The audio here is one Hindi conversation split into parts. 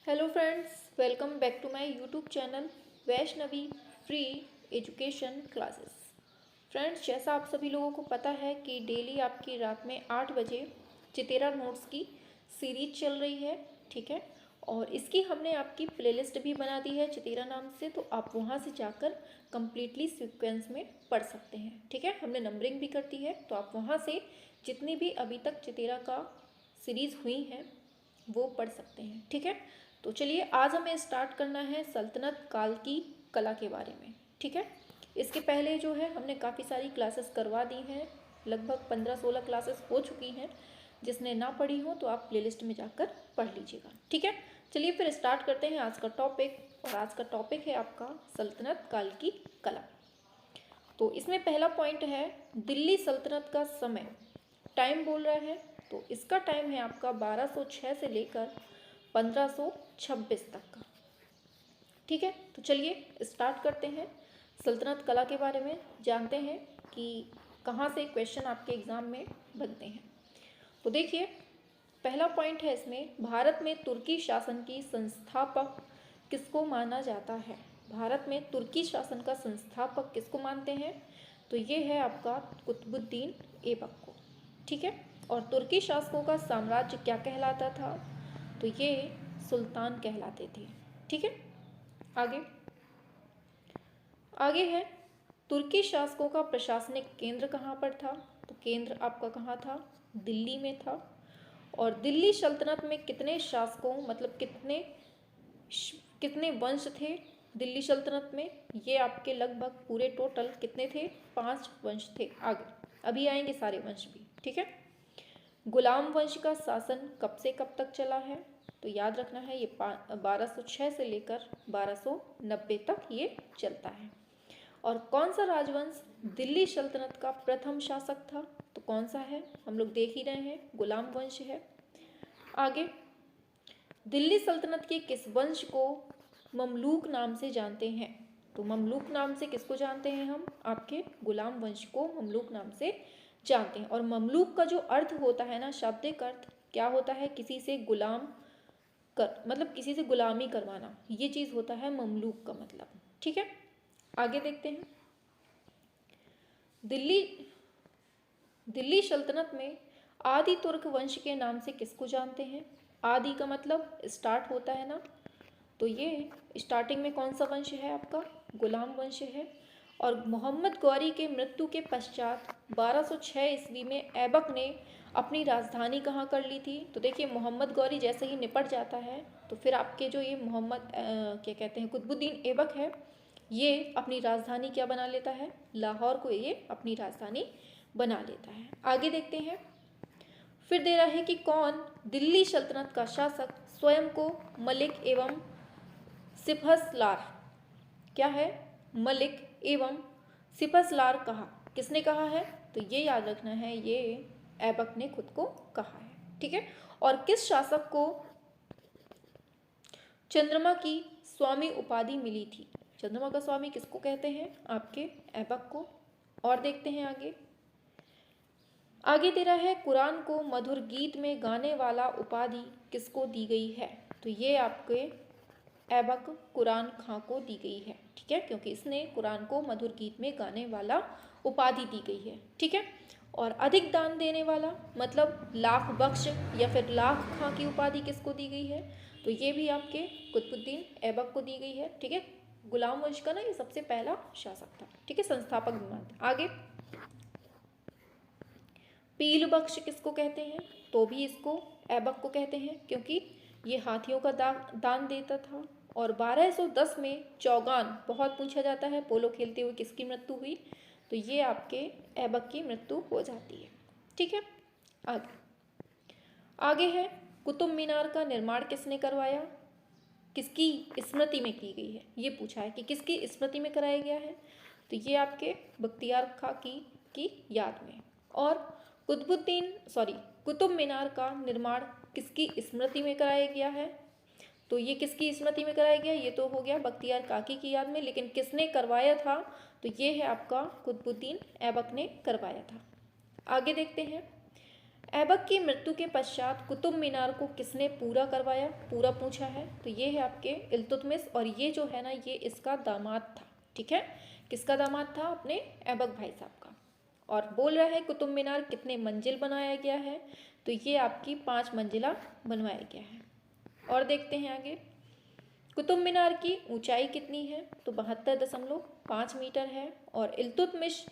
Hello friends, welcome back to my YouTube channel Vaishnavi free education classes. Friends, जैसा आप सभी लोगों को पता है कि डेली आपकी रात में 8 बजे चितेरा नोट्स की सीरीज चल रही है, ठीक है। और इसकी हमने आपकी प्लेलिस्ट भी बना दी है चितेरा नाम से, तो आप वहाँ से जाकर कम्प्लीटली सीक्वेंस में पढ़ सकते हैं, ठीक है। हमने नंबरिंग भी कर दी है, तो आप वहाँ से जितनी भी अभी तक चितेरा का सीरीज़ हुई हैं वो पढ़ सकते हैं, ठीक है। तो चलिए, आज हमें स्टार्ट करना है सल्तनत काल की कला के बारे में, ठीक है। इसके पहले जो है हमने काफ़ी सारी क्लासेस करवा दी हैं, लगभग 15-16 क्लासेस हो चुकी हैं। जिसने ना पढ़ी हो तो आप प्लेलिस्ट में जाकर पढ़ लीजिएगा, ठीक है। चलिए फिर स्टार्ट करते हैं आज का टॉपिक, और आज का टॉपिक है आपका सल्तनत काल की कला। तो इसमें पहला पॉइंट है दिल्ली सल्तनत का समय, टाइम बोल रहा है। तो इसका टाइम है आपका 1206 से लेकर 1526 तक का, ठीक है। तो चलिए स्टार्ट करते हैं, सल्तनत कला के बारे में जानते हैं कि कहाँ से क्वेश्चन आपके एग्ज़ाम में बनते हैं। तो देखिए, पहला पॉइंट है इसमें, भारत में तुर्की शासन की संस्थापक किसको माना जाता है। भारत में तुर्की शासन का संस्थापक किसको मानते हैं, तो ये है आपका कुतुबुद्दीन ऐबक को, ठीक है। और तुर्की शासकों का साम्राज्य क्या कहलाता था, तो ये सुल्तान कहलाते थे, ठीक है। आगे आगे है, तुर्की शासकों का प्रशासनिक केंद्र कहाँ पर था, तो केंद्र आपका कहाँ था, दिल्ली में था। और दिल्ली सल्तनत में कितने शासकों मतलब कितने वंश थे दिल्ली सल्तनत में, ये आपके लगभग पूरे टोटल कितने थे, 5 वंश थे। आगे अभी आएंगे सारे वंश भी, ठीक है। गुलाम वंश का शासन कब से कब तक चला है, तो याद रखना है ये 1206 से लेकर 1290 तक ये चलता है। और कौन सा राजवंश दिल्ली सल्तनत का प्रथम शासक था, तो कौन सा है, हम लोग देख ही रहे हैं, गुलाम वंश है। आगे, दिल्ली सल्तनत के किस वंश को ममलूक नाम से जानते हैं, तो ममलूक नाम से किसको जानते हैं हम, आपके गुलाम वंश को ममलूक नाम से जानते हैं। और ममलूक का जो अर्थ होता है ना, शाब्दिक अर्थ क्या होता है, किसी से गुलाम कर मतलब किसी से गुलामी करवाना, ये चीज़ होता है ममलूक का मतलब, ठीक है। आगे देखते हैं, दिल्ली सल्तनत में आदि तुर्क वंश के नाम से किसको जानते हैं। आदि का मतलब स्टार्ट होता है ना, तो ये स्टार्टिंग में कौन सा वंश है आपका, गुलाम वंश है। और मोहम्मद गौरी के मृत्यु के पश्चात 1206 ईस्वी में ऐबक ने अपनी राजधानी कहाँ कर ली थी, तो देखिए मोहम्मद गौरी जैसे ही निपट जाता है तो फिर आपके जो ये क्या कहते हैं कुतुबुद्दीन ऐबक है, ये अपनी राजधानी क्या बना लेता है, लाहौर को ये अपनी राजधानी बना लेता है। आगे देखते हैं, फिर दे रहा है कि कौन दिल्ली सल्तनत का शासक स्वयं को मलिक एवं सिपहसलार, क्या है, मलिक एवं सिपहसलार कहा, किसने कहा है, तो ये याद रखना है, ये ऐबक ने खुद को कहा है, ठीक है। और किस शासक को चंद्रमा की स्वामी उपाधि मिली थी, चंद्रमा का स्वामी किसको कहते हैं, आपके ऐबक को। और देखते हैं आगे दे रहा है, कुरान को मधुर गीत में गाने वाला उपाधि किसको दी गई है, तो ये आपके ऐबक कुरान खां को दी गई है, ठीक है, क्योंकि इसने कुरान को मधुर गीत में गाने वाला उपाधि दी गई है, ठीक है। और अधिक दान देने वाला मतलब लाख बख्श या फिर लाख खां की उपाधि किसको दी गई है, तो ये भी आपके कुतुबुद्दीन ऐबक को दी गई है, ठीक है। गुलाम वंश का ना ये सबसे पहला शासक था, ठीक है, संस्थापक भी मानते। आगे, पील बख्श किसको कहते हैं, तो भी इसको ऐबक को कहते हैं, क्योंकि ये हाथियों का दान देता था। और 1210 में चौगान बहुत पूछा जाता है, पोलो खेलते हुए किसकी मृत्यु हुई, तो ये आपके ऐबक की मृत्यु हो जाती है, ठीक है। आगे है, कुतुब मीनार का निर्माण किसने करवाया, किसकी स्मृति में की गई है, ये पूछा है कि किसकी स्मृति में कराया गया है, तो ये आपके बख्तियार खां की याद में। और कुतुब मीनार का निर्माण किसकी स्मृति में कराया गया है, तो ये किसकी स्मृति में कराया गया, ये तो हो गया बख्तियार काकी की याद में, लेकिन किसने करवाया था, तो ये है आपका कुतुबुद्दीन ऐबक ने करवाया था। आगे देखते हैं, ऐबक की मृत्यु के पश्चात कुतुब मीनार को किसने पूरा करवाया, पूरा पूछा है। तो ये है आपके इल्तुतमिश, और ये जो है ना ये इसका दामाद था। ठीक है, किसका दामाद था? अपने ऐबक भाई साहब का। और बोल रहा है कुतुब मीनार कितने मंजिल बनाया गया है, तो ये आपकी 5 मंजिला बनवाया गया है। और देखते हैं आगे, कुतुब मीनार की ऊंचाई कितनी है, तो 72.5 मीटर है। और इल्तुतमिश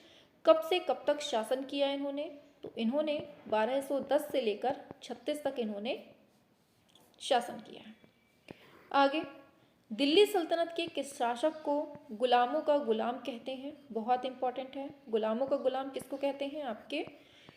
कब से कब तक शासन किया इन्होंने, तो इन्होंने 1210 से लेकर 36 तक इन्होंने शासन किया है। आगे, दिल्ली सल्तनत के किस शासक को गुलामों का गुलाम कहते हैं, बहुत इंपॉर्टेंट है। गुलामों का गुलाम किसको कहते हैं? आपके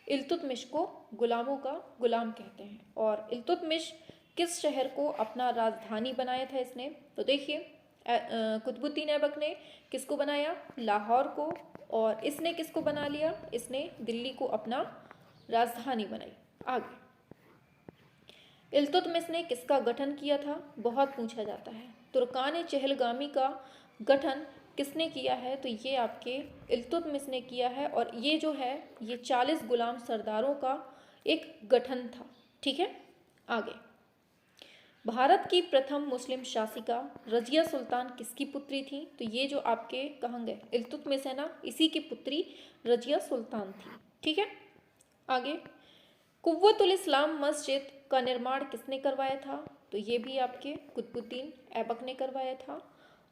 इल्तुतमिश को गुलामों का गुलाम कहते हैं। और इल्तुतमिश किस शहर को अपना राजधानी बनाया था इसने, तो देखिए कुतुबुद्दीन ऐबक ने किसको बनाया? लाहौर को। और इसने किसको बना लिया? इसने दिल्ली को अपना राजधानी बनाई। आगे, इल्तुतमिश ने किसका गठन किया था, बहुत पूछा जाता है। तुर्कान चहलगामी का गठन किसने किया है, तो ये आपके इल्तुतमिश ने किया है। और ये जो है ये 40 गुलाम सरदारों का एक गठन था। ठीक है, आगे, भारत की प्रथम मुस्लिम शासिका रजिया सुल्तान किसकी पुत्री थी, तो ये जो आपके कहेंगे इल्तुतमिश है ना, इसी की पुत्री रजिया सुल्तान थी। ठीक है, आगे, कुव्वतुल इस्लाम मस्जिद का निर्माण किसने करवाया था, तो ये भी आपके कुतुबुद्दीन ऐबक ने करवाया था।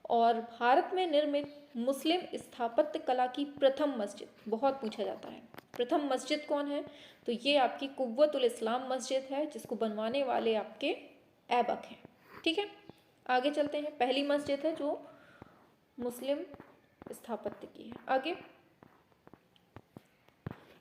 और भारत में निर्मित मुस्लिम स्थापत्य कला की प्रथम मस्जिद, बहुत पूछा जाता है, प्रथम मस्जिद कौन है, तो ये आपकी कुव्वतुल इस्लाम मस्जिद है, जिसको बनवाने वाले आपके ऐबक हैं। ठीक है, आगे चलते हैं। पहली मस्जिद है जो मुस्लिम स्थापत्य की है।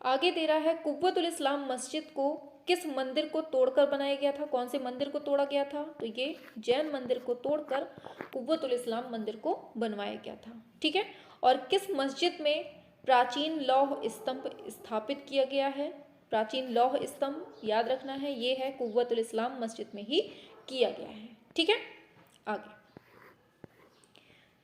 आगे दे रहा है कुव्वतुल इस्लाम मस्जिद को किस मंदिर को तोड़कर बनाया गया था, कौन से मंदिर को तोड़ा गया था, तो ये जैन मंदिर को तोड़कर कुव्वतुल इस्लाम मंदिर को बनवाया गया था। ठीक है, और किस मस्जिद में प्राचीन लौह स्तंभ स्थापित किया गया है, प्राचीन लौह स्तंभ याद रखना है, ये है कुव्वतुल इस्लाम मस्जिद में ही किया गया है। ठीक है, आगे,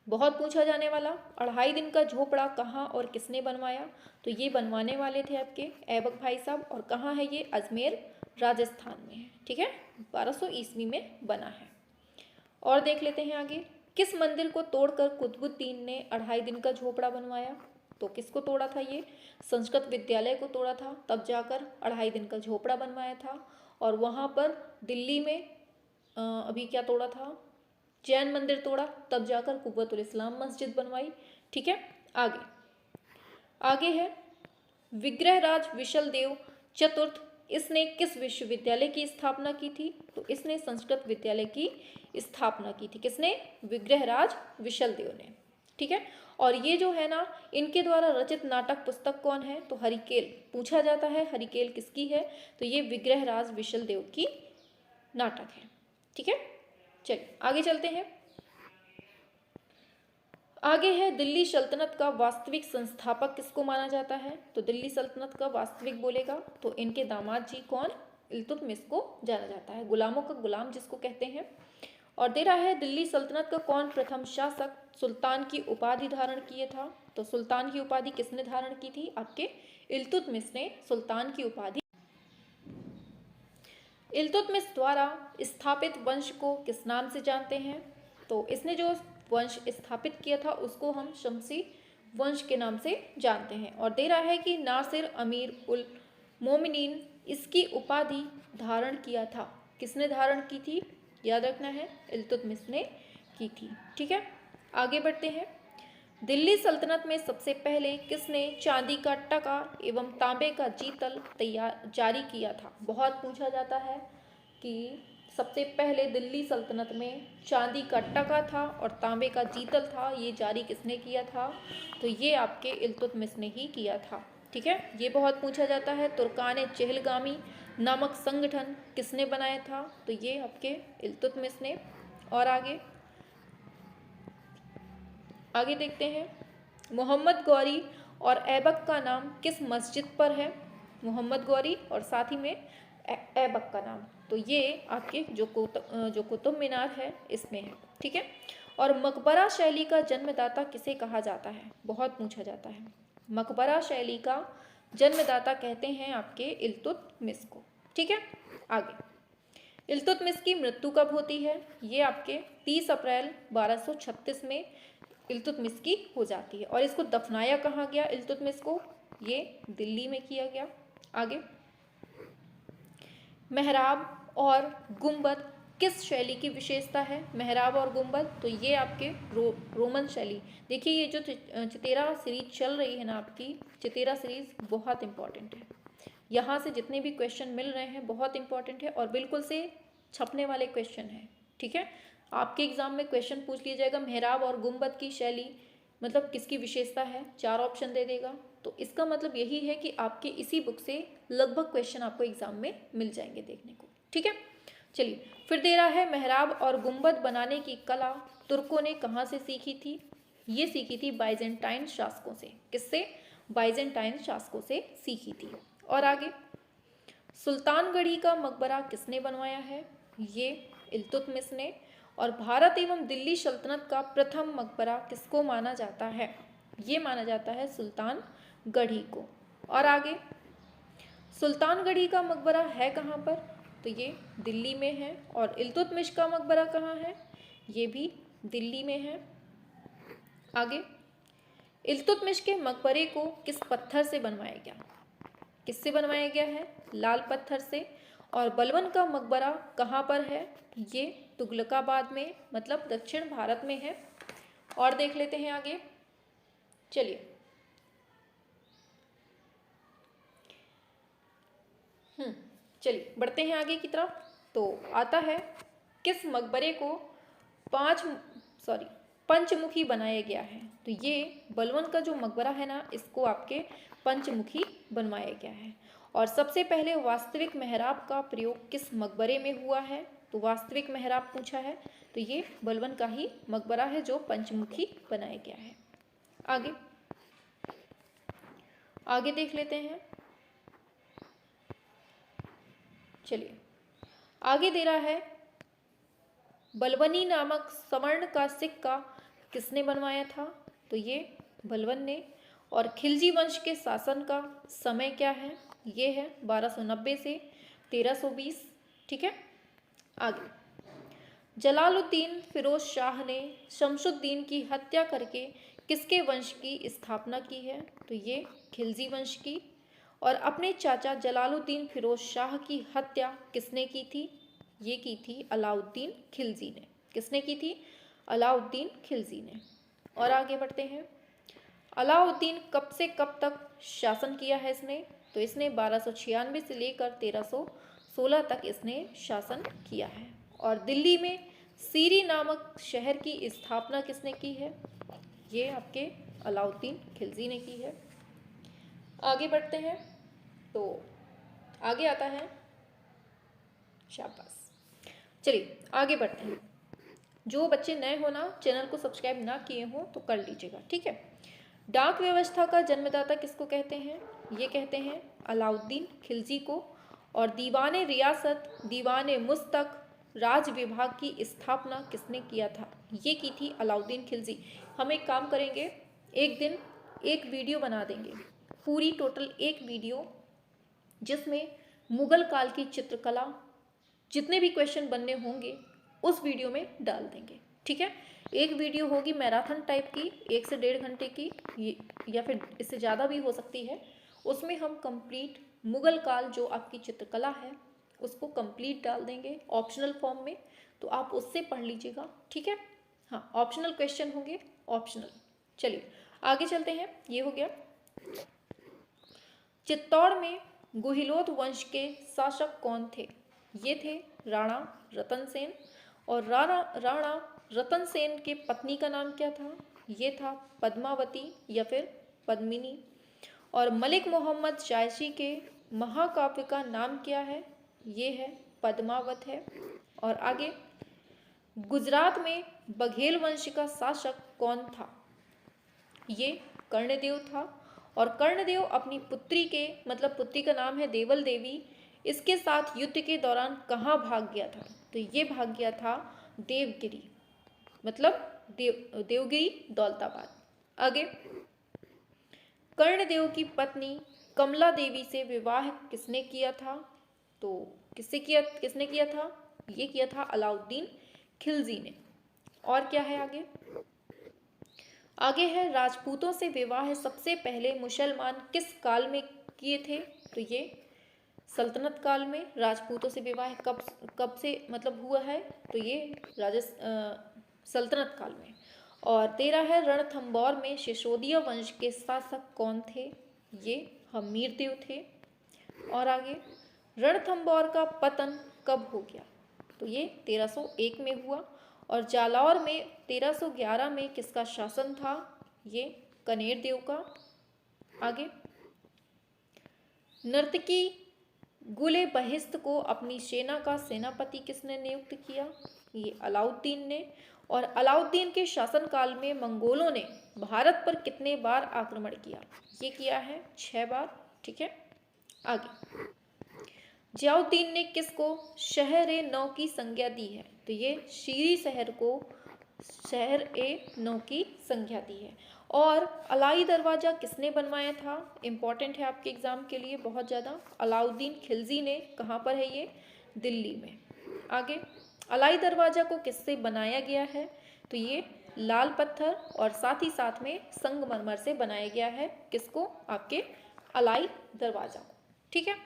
बहुत पूछा जाने वाला 2.5 दिन का झोपड़ा कहाँ और किसने बनवाया, तो ये बनवाने वाले थे आपके ऐबक भाई साहब। और कहाँ है ये? अजमेर राजस्थान में है। ठीक है, 1200 ईस्वी में बना है। और देख लेते हैं आगे, किस मंदिर को तोड़कर कुतुबुद्दीन ने 2.5 दिन का झोपड़ा बनवाया, तो किसको तोड़ा था? ये संस्कृत विद्यालय को तोड़ा था, तब जाकर 2.5 दिन का झोपड़ा बनवाया था। और वहाँ पर दिल्ली में अभी क्या तोड़ा था? जैन मंदिर तोड़ा, तब जाकर कुव्वतुल इस्लाम मस्जिद बनवाई। ठीक है, आगे है विग्रहराज विशलदेव चतुर्थ, इसने किस विश्वविद्यालय की स्थापना की थी, तो इसने संस्कृत विद्यालय की स्थापना की थी। किसने? विग्रहराज विशलदेव ने। ठीक है, और ये जो है ना इनके द्वारा रचित नाटक पुस्तक कौन है, तो हरिकेल पूछा जाता है, हरिकेल किसकी है, तो ये विग्रहराज विशलदेव की नाटक है। ठीक है, चलिए आगे चलते हैं। आगे है दिल्ली सल्तनत का वास्तविक संस्थापक किसको माना जाता है, तो दिल्ली सल्तनत का वास्तविक बोलेगा तो इनके दामाद जी कौन? इल्तुतमिश को जाना जाता है, गुलामों का गुलाम जिसको कहते हैं। और दे रहा है दिल्ली सल्तनत का कौन प्रथम शासक सुल्तान की उपाधि धारण किए था, तो सुल्तान की उपाधि किसने धारण की थी? आपके इल्तुतमिश ने सुल्तान की उपाधि। इल्तुतमिश द्वारा स्थापित वंश को किस नाम से जानते हैं, तो इसने जो वंश स्थापित किया था उसको हम शमसी वंश के नाम से जानते हैं। और दे रहा है कि नासिर अमीर उल मोमिनीन इसकी उपाधि धारण किया था, किसने धारण की थी? याद रखना है, इल्तुतमिश ने की थी। ठीक है, आगे बढ़ते हैं। दिल्ली सल्तनत में सबसे पहले किसने चांदी का टका एवं तांबे का जीतल जारी किया था, बहुत पूछा जाता है कि सबसे पहले दिल्ली सल्तनत में चांदी का टका था और तांबे का जीतल था, ये जारी किसने किया था, तो ये आपके इल्तुतमिश ने ही किया था। ठीक है, ये बहुत पूछा जाता है। तुर्कान चहलगामी नामक संगठन किसने बनाया था, तो ये आपके इल्तुतमिश ने। और आगे देखते हैं, मोहम्मद गौरी और ऐबक का नाम किस मस्जिद पर है, मोहम्मद गौरी और साथ ही में ऐबक का नाम, तो ये आपके जो कुतुब मीनार है इसमें है। ठीक है, और मकबरा शैली का जन्मदाता किसे कहा जाता है, बहुत पूछा जाता है। मकबरा शैली का जन्मदाता कहते हैं आपके इल्तुतमिश को। ठीक है, आगे इल्तुतमिश की मृत्यु कब होती है? ये आपके 30 अप्रैल 1236 में इल्तुतमिश की हो जाती है। और इसको दफनाया कहाँ गया इल्तुतमिश को? ये दिल्ली में किया गया। आगे मेहराब और गुंबद किस शैली की विशेषता है? मेहराब और गुंबद, तो ये आपके रोमन शैली। देखिए ये जो चितेरा सीरीज चल रही है ना आपकी, चितेरा सीरीज बहुत इंपॉर्टेंट है। यहाँ से जितने भी क्वेश्चन मिल रहे हैं बहुत इंपॉर्टेंट है और बिल्कुल से छपने वाले क्वेश्चन है। ठीक है, आपके एग्जाम में क्वेश्चन पूछ लिया जाएगा मेहराब और गुंबद की शैली मतलब किसकी विशेषता है, 4 ऑप्शन दे देगा। तो इसका मतलब यही है कि आपके इसी बुक से लगभग क्वेश्चन आपको एग्जाम में मिल जाएंगे देखने को। ठीक है, चलिए फिर दे रहा है मेहराब और गुंबद बनाने की कला तुर्कों ने कहाँ से सीखी थी? ये सीखी थी बाइजेंटाइन शासकों से। किससे? बाइजेंटाइन शासकों से सीखी थी। और आगे सुल्तानगढ़ी का मकबरा किसने बनवाया है? ये इल्तुतमिश ने। और भारत एवं दिल्ली सल्तनत का प्रथम मकबरा किसको माना जाता है? ये माना जाता है सुल्तानगढ़ी को। और आगे सुल्तानगढ़ी का मकबरा है कहाँ पर? तो ये दिल्ली में है। और इल्तुतमिश का मकबरा कहाँ है? ये भी दिल्ली में है। आगे इल्तुतमिश के मकबरे को किस पत्थर से बनवाया गया? किससे बनवाया गया है? लाल पत्थर से। और बलबन का मकबरा कहाँ पर है? ये तुगलकाबाद में मतलब दक्षिण भारत में है। और देख लेते हैं आगे, चलिए चलिए बढ़ते हैं आगे की तरफ। तो आता है किस मकबरे को पंचमुखी बनाया गया है? तो ये बलबन का जो मकबरा है ना इसको आपके पंचमुखी बनवाया गया है। और सबसे पहले वास्तविक मेहराब का प्रयोग किस मकबरे में हुआ है? तो वास्तविक मेहराब पूछा है तो ये बलबन का ही मकबरा है जो पंचमुखी बनाया गया है। आगे आगे देख लेते हैं, चलिए आगे दे रहा है बलबनी नामक स्वर्ण का सिक्का किसने बनवाया था? तो ये बलबन ने। और खिलजी वंश के शासन का समय क्या है? ये है 1290 से 1320। ठीक है, आगे जलालुद्दीन फिरोज शाह ने शमसुद्दीन की हत्या करके किसके वंश की स्थापना की है? तो ये खिलजी वंश की। और अपने चाचा जलालुद्दीन फिरोज शाह की हत्या किसने की थी? ये की थी अलाउद्दीन खिलजी ने। किसने की थी? अलाउद्दीन खिलजी ने। और आगे बढ़ते हैं, अलाउद्दीन कब से कब तक शासन किया है इसने? तो इसने 1296 से लेकर 1316 तक इसने शासन किया है। और दिल्ली में सीरी नामक शहर की स्थापना किसने की है? ये आपके अलाउद्दीन खिलजी ने की है। आगे बढ़ते हैं, तो आगे आता है, शाबाश, चलिए आगे बढ़ते हैं। जो बच्चे नए हो ना, चैनल को सब्सक्राइब ना किए हों तो कर लीजिएगा। ठीक है, डाक व्यवस्था का जन्मदाता किसको कहते हैं? ये कहते हैं अलाउद्दीन खिलजी को। और दीवाने रियासत दीवाने मुस्तक राज विभाग की स्थापना किसने किया था? ये की थी अलाउद्दीन खिलजी। हम एक काम करेंगे, एक दिन एक वीडियो बना देंगे, पूरी टोटल एक वीडियो जिसमें मुगल काल की चित्रकला जितने भी क्वेश्चन बनने होंगे उस वीडियो में डाल देंगे। ठीक है, एक वीडियो होगी मैराथन टाइप की 1 से 1.5 घंटे की, या फिर इससे ज़्यादा भी हो सकती है। उसमें हम कंप्लीट मुगल काल जो आपकी चित्रकला है उसको कंप्लीट डाल देंगे ऑप्शनल फॉर्म में, तो आप उससे पढ़ लीजिएगा। ठीक है, हाँ ऑप्शनल क्वेश्चन होंगे, ऑप्शनल। चलिए आगे चलते हैं, ये हो गया। चित्तौड़ में गुहिलोत वंश के शासक कौन थे? ये थे राणा रतन सेन। और राणा रतन सेन के पत्नी का नाम क्या था? ये था पद्मावती या फिर पद्मिनी। और मलिक मोहम्मद जायसी के महाकाव्य का नाम क्या है? ये है पद्मावत है। और आगे गुजरात में बघेल वंश का शासक कौन था? ये कर्णदेव था। और कर्णदेव अपनी पुत्री के मतलब पुत्री का नाम है देवल देवी, इसके साथ युद्ध के दौरान कहाँ भाग गया था? तो ये भाग गया था देवगिरी मतलब देवगिरी दौलताबाद। आगे कर्णदेव की पत्नी कमला देवी से विवाह किसने किया था? तो किसने किया था? ये किया था अलाउद्दीन खिलजी ने। और क्या है आगे? आगे है राजपूतों से विवाह सबसे पहले मुसलमान किस काल में किए थे? तो ये सल्तनत काल में राजपूतों से विवाह कब से मतलब हुआ है? तो ये सल्तनत काल में। और 13 है रणथंबोर में सिसोदिया वंश के शासक कौन थे? ये हमीरदेव थे। और आगे रणथंबोर का पतन कब हो गया? तो ये 1301 में हुआ। और जालौर में 1311 में किसका शासन था? ये कनेर देव का। आगे नर्तकी गुले बहिस्त को अपनी सेना का सेनापति किसने नियुक्त किया? ये अलाउद्दीन ने। और अलाउद्दीन के शासनकाल में मंगोलों ने भारत पर कितने बार आक्रमण किया? ये किया है 6 बार। ठीक है, आगे जियाउद्दीन ने किसको शहर-ए-नौ की संज्ञा दी है? तो ये शीरी शहर को शहर-ए-नौ की संज्ञा दी है। और अलाई दरवाजा किसने बनवाया था? इंपॉर्टेंट है आपके एग्जाम के लिए बहुत ज़्यादा। अलाउद्दीन खिलजी ने। कहाँ पर है ये? दिल्ली में। आगे अलाई दरवाजा को किससे बनाया गया है? तो ये लाल पत्थर और साथ ही साथ में संगमरमर से बनाया गया है। किसको? आपके अलाई दरवाजा को। ठीक है,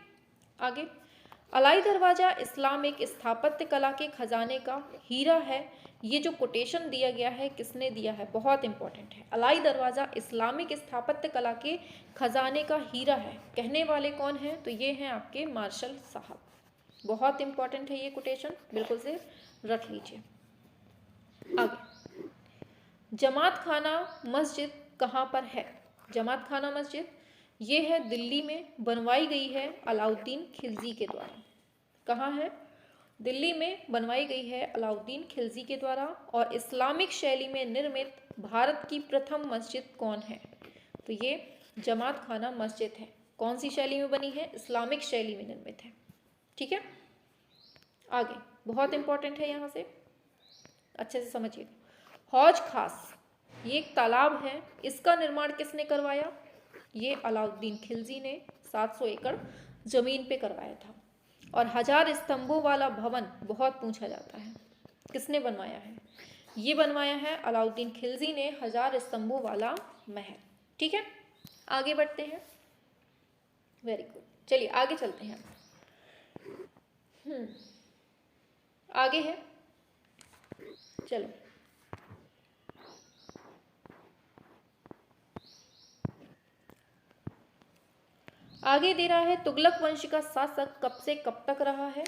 आगे अलाई दरवाजा इस्लामिक स्थापत्य कला के खजाने का हीरा है। ये जो कोटेशन दिया गया है किसने दिया है? बहुत इंपॉर्टेंट है। अलाई दरवाजा इस्लामिक स्थापत्य कला के खजाने का हीरा है। कहने वाले कौन हैं? तो ये हैं आपके मार्शल साहब। बहुत इंपॉर्टेंट है ये कोटेशन, बिल्कुल से रख लीजिए। आगे जमात खाना मस्जिद कहाँ पर है? जमात खाना मस्जिद ये है दिल्ली में, बनवाई गई है अलाउद्दीन खिलजी के द्वारा। कहाँ है? दिल्ली में बनवाई गई है अलाउद्दीन खिलजी के द्वारा। और इस्लामिक शैली में निर्मित भारत की प्रथम मस्जिद कौन है? तो ये जमात खाना मस्जिद है। कौन सी शैली में बनी है? इस्लामिक शैली में निर्मित है। ठीक है, आगे बहुत इंपॉर्टेंट है, यहाँ से अच्छे से समझिएगा। हौज खास ये एक तालाब है, इसका निर्माण किसने करवाया? ये अलाउद्दीन खिलजी ने 700 एकड़ जमीन पे करवाया था। और 1000 स्तंभों वाला भवन बहुत पूछा जाता है, किसने बनवाया है? ये बनवाया है अलाउद्दीन खिलजी ने 1000 स्तंभों वाला महल। ठीक है, आगे बढ़ते हैं। वेरी गुड, चलिए आगे चलते हैं। आगे है, चलो आगे दे रहा है तुगलक वंश का शासक कब से कब तक रहा है?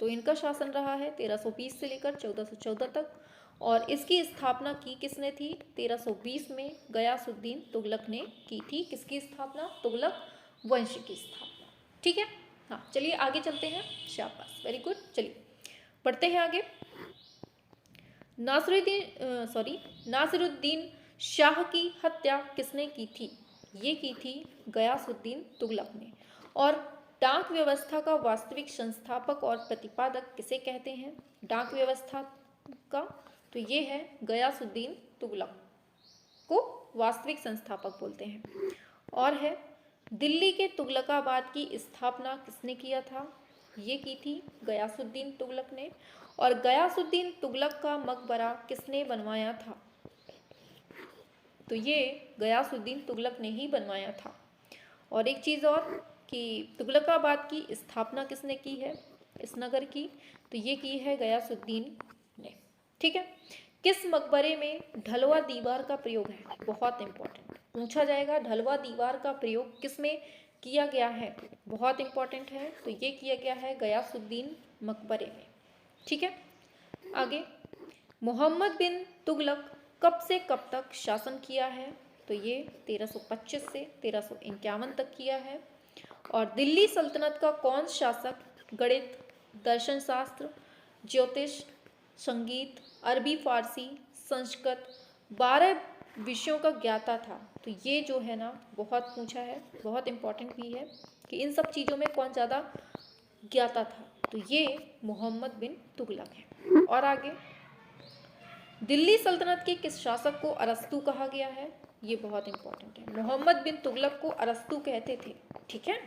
तो इनका शासन रहा है 1320 से लेकर 1414 तक। और इसकी स्थापना की किसने थी? 1320 में गयासुद्दीन तुगलक ने की थी। किसकी स्थापना? तुगलक वंश की स्थापना। ठीक है, हाँ चलिए आगे चलते हैं। शाबाश, वेरी गुड। चलिए पढ़ते हैं आगे। नासिरुद्दीन शाह की हत्या किसने की थी? ये की थी गयासुद्दीन तुगलक ने। और डाक व्यवस्था का वास्तविक संस्थापक और प्रतिपादक किसे कहते हैं? डाक व्यवस्था का, तो ये है गयासुद्दीन तुगलक को वास्तविक संस्थापक बोलते हैं। और है दिल्ली के तुगलकाबाद की स्थापना किसने किया था? ये की थी गयासुद्दीन तुगलक ने। और गयासुद्दीन तुगलक का मकबरा किसने बनवाया था? तो ये गयासुद्दीन तुगलक ने ही बनवाया था। और एक चीज़ और कि तुगलकाबाद की स्थापना किसने की है इस नगर की? तो ये की है गयासुद्दीन ने। ठीक है, किस मकबरे में ढलवा दीवार का प्रयोग है? बहुत इंपॉर्टेंट पूछा जाएगा, ढलवा दीवार का प्रयोग किस में किया गया है? बहुत इंपॉर्टेंट है। तो ये किया गया है गयासुद्दीन मकबरे में। ठीक है, आगे मोहम्मद बिन तुगलक कब से कब तक शासन किया है? तो ये 1325 से 1351 तक किया है। और दिल्ली सल्तनत का कौन शासक गणित, दर्शन शास्त्र, ज्योतिष, संगीत, अरबी फारसी, संस्कृत 12 विषयों का ज्ञाता था? तो ये जो है ना बहुत पूछा है, बहुत इंपॉर्टेंट भी है कि इन सब चीज़ों में कौन ज़्यादा ज्ञाता था? तो ये मोहम्मद बिन तुगलक है। और आगे दिल्ली सल्तनत के किस शासक को अरस्तु कहा गया है? ये बहुत इंपॉर्टेंट है। मोहम्मद बिन तुगलक को अरस्तु कहते थे, ठीक है।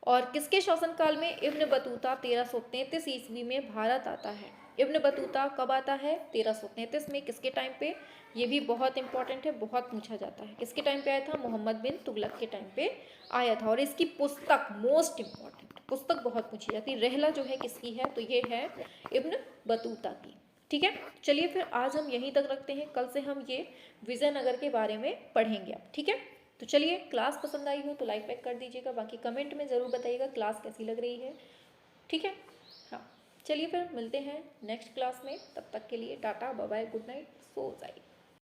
और किसके शासनकाल में इब्न बतूता 1333 ईस्वी में भारत आता है? इब्न बतूता कब आता है? 1333 में। किसके टाइम पे? ये भी बहुत इंपॉर्टेंट है, बहुत पूछा जाता है। किसके टाइम पे आया था? मोहम्मद बिन तुगलक के टाइम पे आया था। और इसकी पुस्तक मोस्ट इंपॉर्टेंट पुस्तक बहुत पूछी जाती है। रहला जो है किसकी है? तो ये है इब्न बतूता की, ठीक है। चलिए फिर आज हम यहीं तक रखते हैं, कल से हम ये विजयनगर के बारे में पढ़ेंगे अब, ठीक है। तो चलिए, क्लास पसंद आई हो तो लाइक पैक कर दीजिएगा, बाकी कमेंट में ज़रूर बताइएगा क्लास कैसी लग रही है, ठीक है। हाँ, चलिए फिर मिलते हैं नेक्स्ट क्लास में। तब तक के लिए tata bye bye, good night, सो जाइए।